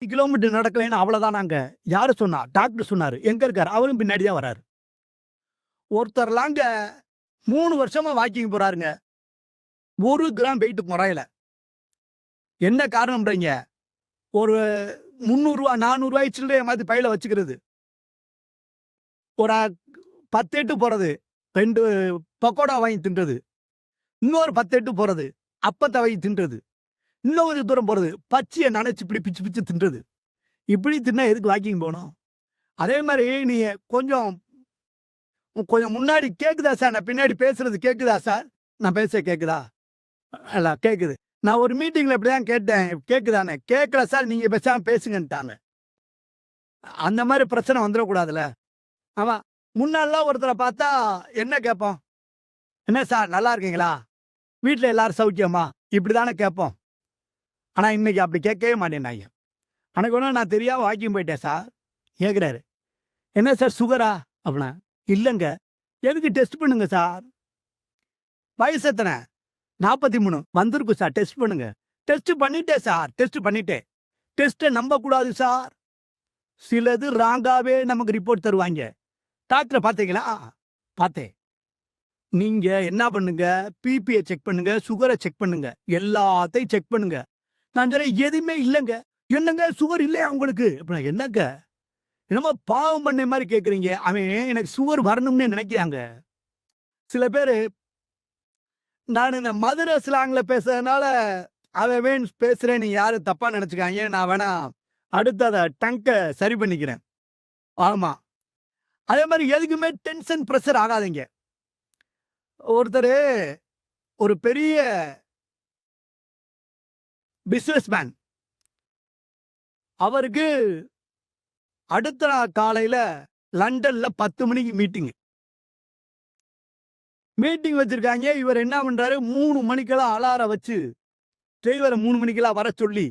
Kilometre நடக்கலைன்னா அவ்வளோதானாங்க. யாரு சொன்னா? டாக்டர் சொன்னாரு. எங்க இருக்காரு? அவரும் பின்னாடி தான் வராரு. ஒருத்தர்லாங்க 3 வருஷமா வாக்கிங் போறாருங்க. 1 கிராம் வெயிட் குறையல. என்ன காரணம்ன்றீங்க? ஒரு ரூ. 300 ரூ. 400 சில்லறைய மாத்தி பையில வச்சுக்கிறது. ஒரு 10 எட்டு போறது. 2 பக்கோடா வாங்கி தின்றது. இன்னொரு 10 எட்டு போறது. அப்பத்த வாங்கி தின்றது. இன்னும் கொஞ்சம் தூரம் போறது. பச்சைய நனைச்சு இப்படி பிச்சு பிச்சு தின்றது. இப்படி தின்னா எதுக்கு வாக்கிங் போணும்? அதே மாரி நீங்க கொஞ்சம் கொஞ்சம் முன்னாடி கேக்குதா சார்? நான் பின்னாடி பேசுறது கேக்குதா சார்? நான் பேச கேக்குதா? இல்ல கேக்குது. நான் ஒரு மீட்டிங்ல இப்படிதான் கேட்டேன். கேக்குதான்னு. கேட்கல சார், நீங்க பேசாம பேசுங்கன்ட்டாங்க. அந்த மாரி பிரச்சனை வந்துரக்கூடாதுல்ல. ஆமா. முன்னாடிலாம் ஒருத்தர பார்த்தா என்ன கேட்போம்? "என்ன சார் நல்லா இருக்கீங்களா? வீட்ல எல்லாரும் சௌக்கியமா?" இப்படிதானே கேட்போம். ஆனா இன்னைக்கு அப்படி கேட்கவே மாட்டேன்றாய்ங்க. அன்னைக்கு ஒரு நாள் நான் தெரியாம வாக்கிங் போயிட்டேன் சார். கேட்குறாரு. "என்ன சார் சுகரா?" அப்படின்னா. "இல்லங்க." "எதுக்கு டெஸ்ட் பண்ணுங்க சார்." "வயசு எத்தன?" 43. "வந்திருக்கும் சார் டெஸ்ட் பண்ணுங்க." "டெஸ்ட் பண்ணிட்டேன் சார். டெஸ்ட் பண்ணிட்டேன்." டெஸ்ட்ட நம்பக்கூடாது சார். சிலது ராங்காவே நமக்கு ரிப்போர்ட் தருவாய்ங்க. டாக்டர பார்த்தீங்களா? பார்த்தேன். நீங்க என்ன பண்ணுங்க, பிபிய செக் பண்ணுங்க, சுகர செக் பண்ணுங்க. எல்லாத்தையும் செக் பண்ணுங்க. நான் சொல்றேன் எதுவுமே இல்லங்க. என்னங்க சுகர் இல்லையா உங்களுக்கு? அப்படின்னா என்னங்க? என்னமோ பாவம் பண்ண மாரி கேட்கிறீங்க. அவன் எனக்கு சுகர் வரணும்னே நினைக்கிறாங்க. சில பேரு நான் இந்த மதுரை ஸ்லாங்ல பேசுறதுனால அவன் வேணும் பேசுறேன், நீங்க யாரும் தப்பா நினைச்சுக்காதீங்க. நான் வேணா அடுத்து அத டங்க சரி பண்ணிக்கிறேன். ஆமா. அதே மாரி எதுக்குமே டென்ஷன், பிரஷர் ஆகாதீங்க. ஒருத்தரு ஒரு பெரிய பிசினஸ் மேன். அவருக்கு அடுத்த நாள் காலையில லண்டன்ல 10 மணிக்கு மீட்டிங். மீட்டிங் வச்சிருக்காங்க. இவர் என்ன பண்றாரு, 3 மணிக்கெல்லாம் அலாரம் வச்சு, டிரைவர 3 மணிக்கெல்லாம் வரச் சொல்லி,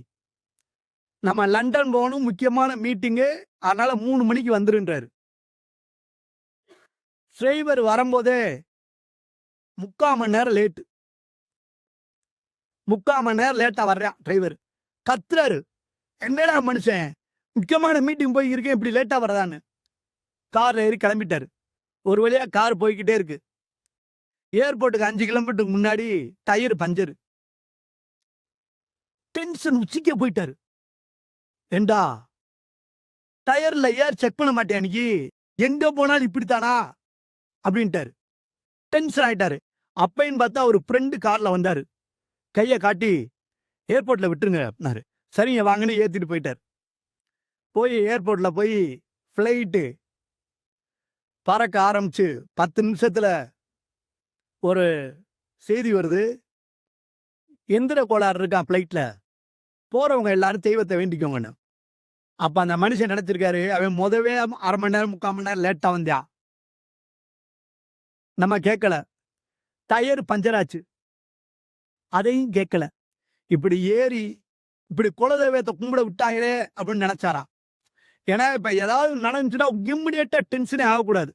நம்ம லண்டன் போகணும் முக்கியமான மீட்டிங்கு. அதனால 3 மணிக்கு வந்துருன்றாரு. டிரைவர் வரும்போதே 3/4 மணி நேரம் லேட். 3/4 மணி நேரம் லேட்டா வர்றான் டிரைவர். கத்துறாரு. என்னடா மனுஷன், முக்கியமான மீட்டிங் போய் இருக்கேன், இப்படி லேட்டா வர்றதான்னு. கார்ல ஏறி கிளம்பிட்டாரு. ஒரு வழியா கார் போய்க்கிட்டே இருக்கு. ஏர்போர்ட்டுக்கு 5 கிலோமீட்டருக்கு முன்னாடி டயர் பஞ்சர். டென்ஷன் உச்சிக்கே போயிட்டாரு. "ஏண்டா டயர்ல ஏர் செக் பண்ண மாட்டியா நீ? எங்க போனாலும் இப்படித்தானா?" அப்படின்ட்டாரு. டென்ஷன் ஆயிட்டாரு. அப்பன்னு பார்த்தா ஒரு ஃப்ரெண்ட் கார்ல வந்தாரு. கைய காட்டி ஏர்போர்ட்ல விட்டுருங்க அப்படின்னாரு. சரிங்க வாங்கன்னு ஏத்திட்டு போயிட்டாரு. போய் ஏர்போர்ட்ல போய் ஃப்ளைட்டு பறக்க ஆரம்பிச்சு 10 நிமிஷத்துல ஒரு செய்தி வருது. எந்திர கோளாறு இருக்கான் ஃப்ளைட்ல. போறவங்க எல்லாரும் தெய்வத்த வேண்டிக்கோங்கன்னு. அப்ப அந்த மனுஷன் நினைச்சிருக்காரு, அவன் மொதவே 1/2 மணி நேரம், 3/4 மணி நேரம் லேட்டா வந்தான். நம்ம கேட்கல. டயர் பஞ்சர் ஆச்சு. அதையும் கேட்கல. இப்படி ஏறி, இப்படி குலதெய்வத்த கும்பிட விட்டாங்களே அப்படின்னு நினைச்சாராம். ஏன்னா இப்ப ஏதாவது நடந்துச்சுன்னா இம்மீடியட்டா டென்ஷனே ஆகக்கூடாது.